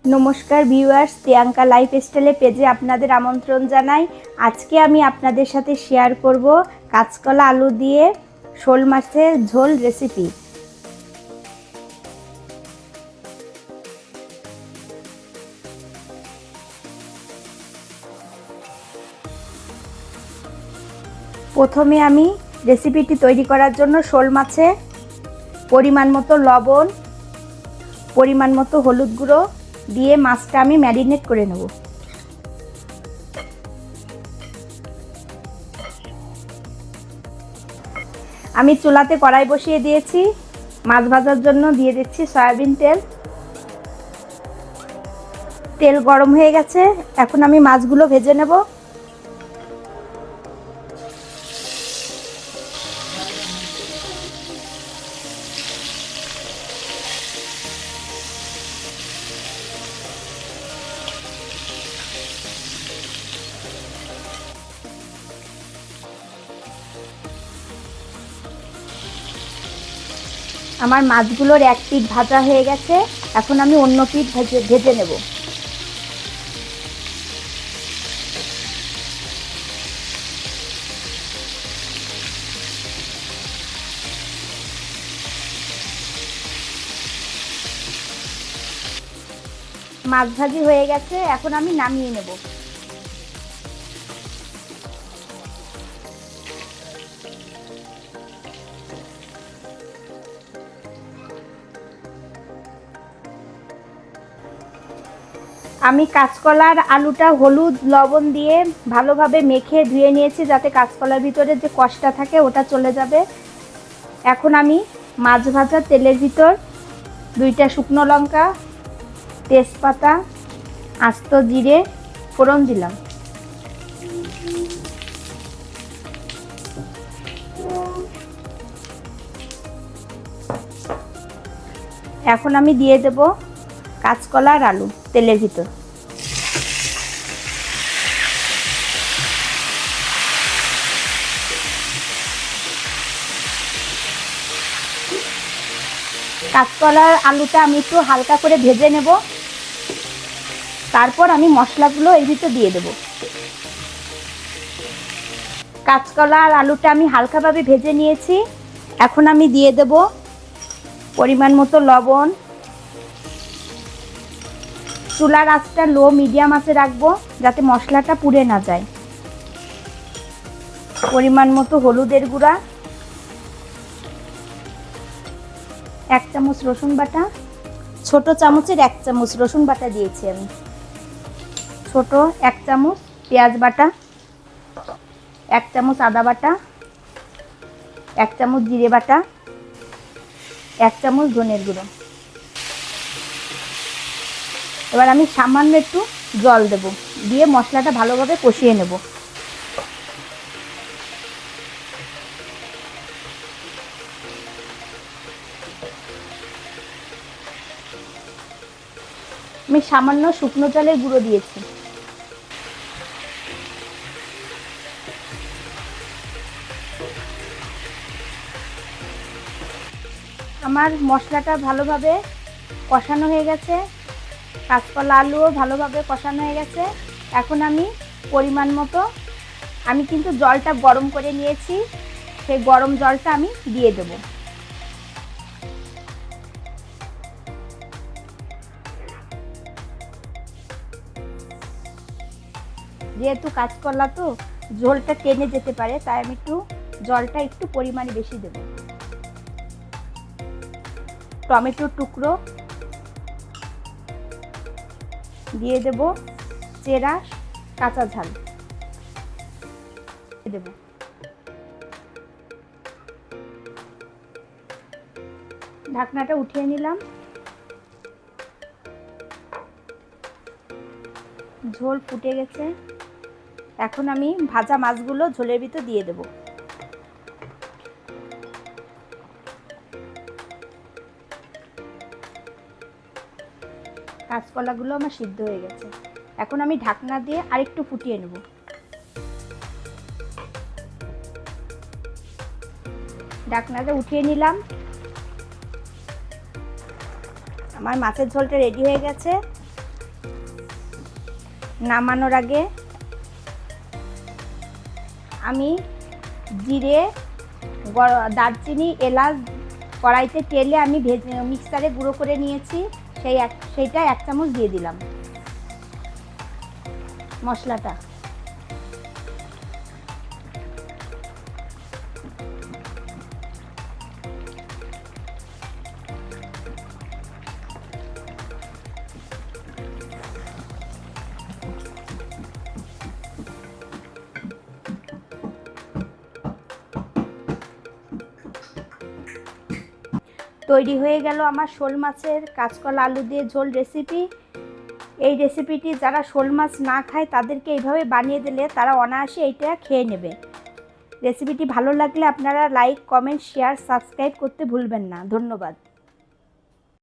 নমস্কার ভিউয়ার্স, প্রিয়াঙ্কা লাইফস্টাইলে পেজে আপনাদের আমন্ত্রণ জানাই। আজকে আমি আপনাদের সাথে শেয়ার করব কাঁচকলা আলু দিয়ে শোল মাছের ঝোল রেসিপি। প্রথমে আমি রেসিপিটি তৈরি করার জন্য শোল মাছে পরিমাণ মতো লবণ, পরিমাণ মতো হলুদ গুঁড়ো দিয়ে মাছটা আমি ম্যারিনেট করে নেব। আমি চুলাতে কড়াই বসিয়ে দিয়েছি। মাছ ভাজার জন্য দিয়ে দিচ্ছি সয়াবিন তেল। তেল গরম হয়ে গেছে, এখন আমি মাছগুলো ভেজে নেব। আমার মাছগুলোর এক পিঠ ভাজা হয়ে গেছে, এখন আমি অন্য পিঠ ভেজে নেব। মাছ ভাজি হয়ে গেছে, এখন আমি নামিয়ে নেব। আমি কাঁচকলার আলুটা হলুদ লবণ দিয়ে ভালোভাবে মেখে ধুয়ে নিয়েছি, যাতে কাঁচকলার ভিতরে যে কষটা থাকে ওটা চলে যাবে। এখন আমি মাছ ভাজা তেলের ভিতর 2টা শুকনো লঙ্কা, তেজপাতা, আস্ত জিরে ফোড়ন দিলাম। এখন আমি দিয়ে দেব কাঁচকলা আর আলু তেলের ভিতর। কাঁচকলার আলুটা আমি একটু হালকা করে ভেজে নেব, তারপর আমি মশলাগুলো এর ভিতর দিয়ে দেব। কাঁচকলা আর আলুটা আমি হালকাভাবে ভেজে নিয়েছি, এখন আমি দিয়ে দেব পরিমাণ মতো লবণ। চুলার আঁচটা লো মিডিয়াম আঁচে রাখবো, যাতে মশলাটা পুড়ে না যায়। পরিমাণ মতো হলুদের গুঁড়া, 1 চামচ রসুন বাটা, ছোট চামচের 1 চামচ রসুন বাটা দিয়েছি আমি। ছোট 1 চামচ পেঁয়াজ বাটা, 1 চামচ আদা বাটা, 1 চামচ জিরে বাটা, 1 চামচ ধনের গুঁড়ো। এবার আমি সামান্য একটু জল দেব, দিয়ে মশলাটা ভালোভাবে কষিয়ে নেব। আমি সামান্য শুকনো চালের গুঁড়ো দিয়েছি। আমার মশলাটা ভালোভাবে কষানো হয়ে গেছে, কাঁচকলা আলুও ভালোভাবে কষানো হয়ে গেছে। এখন আমি পরিমাণ মতো, আমি কিন্তু জলটা গরম করে নিয়েছি, সেই গরম জলটা আমি দিয়ে দেব। যেহেতু কাঁচকলা তো ঝোলটা টেনে যেতে পারে, তাই আমি জলটা একটু পরিমাণে বেশি দেব। টমেটোর টুকরো দিয়ে দেব, চেরা কাঁচা ঝাল দেব। ঢাকনাটা উঠিয়ে নিলাম। ঝোল ফুটে গেছে, এখন আমি ভাজা মাছগুলো ঝোলের ভিতর দিয়ে দেব। কাঁচকলাগুলো আমার সিদ্ধ হয়ে গেছে, এখন আমি ঢাকনা দিয়ে আরেকটু ফুটিয়ে নেব। ঢাকনাটা উঠিয়ে নিলাম। আমার মাছের ঝোলটা রেডি হয়ে গেছে। নামানোর আগে আমি জিরে, দারচিনি, এলাচ কড়াইতে তেলে আমি মিক্সারে গুঁড়ো করে নিয়েছি, সেইটা 1 চামচ দিয়ে দিলাম মশলাটা। তৈরি হয়ে গেল আমার শোল মাছের কাঁচকলা আলু দিয়ে ঝোল রেসিপি। এই রেসিপিটি যারা শোল মাছ না খায় তাদেরকে এইভাবে বানিয়ে দিলে তারা অনায়াসে এইটা খেয়ে নেবে। রেসিপিটি ভালো লাগলে আপনারা লাইক, কমেন্ট, শেয়ার, সাবস্ক্রাইব করতে ভুলবেন না। ধন্যবাদ।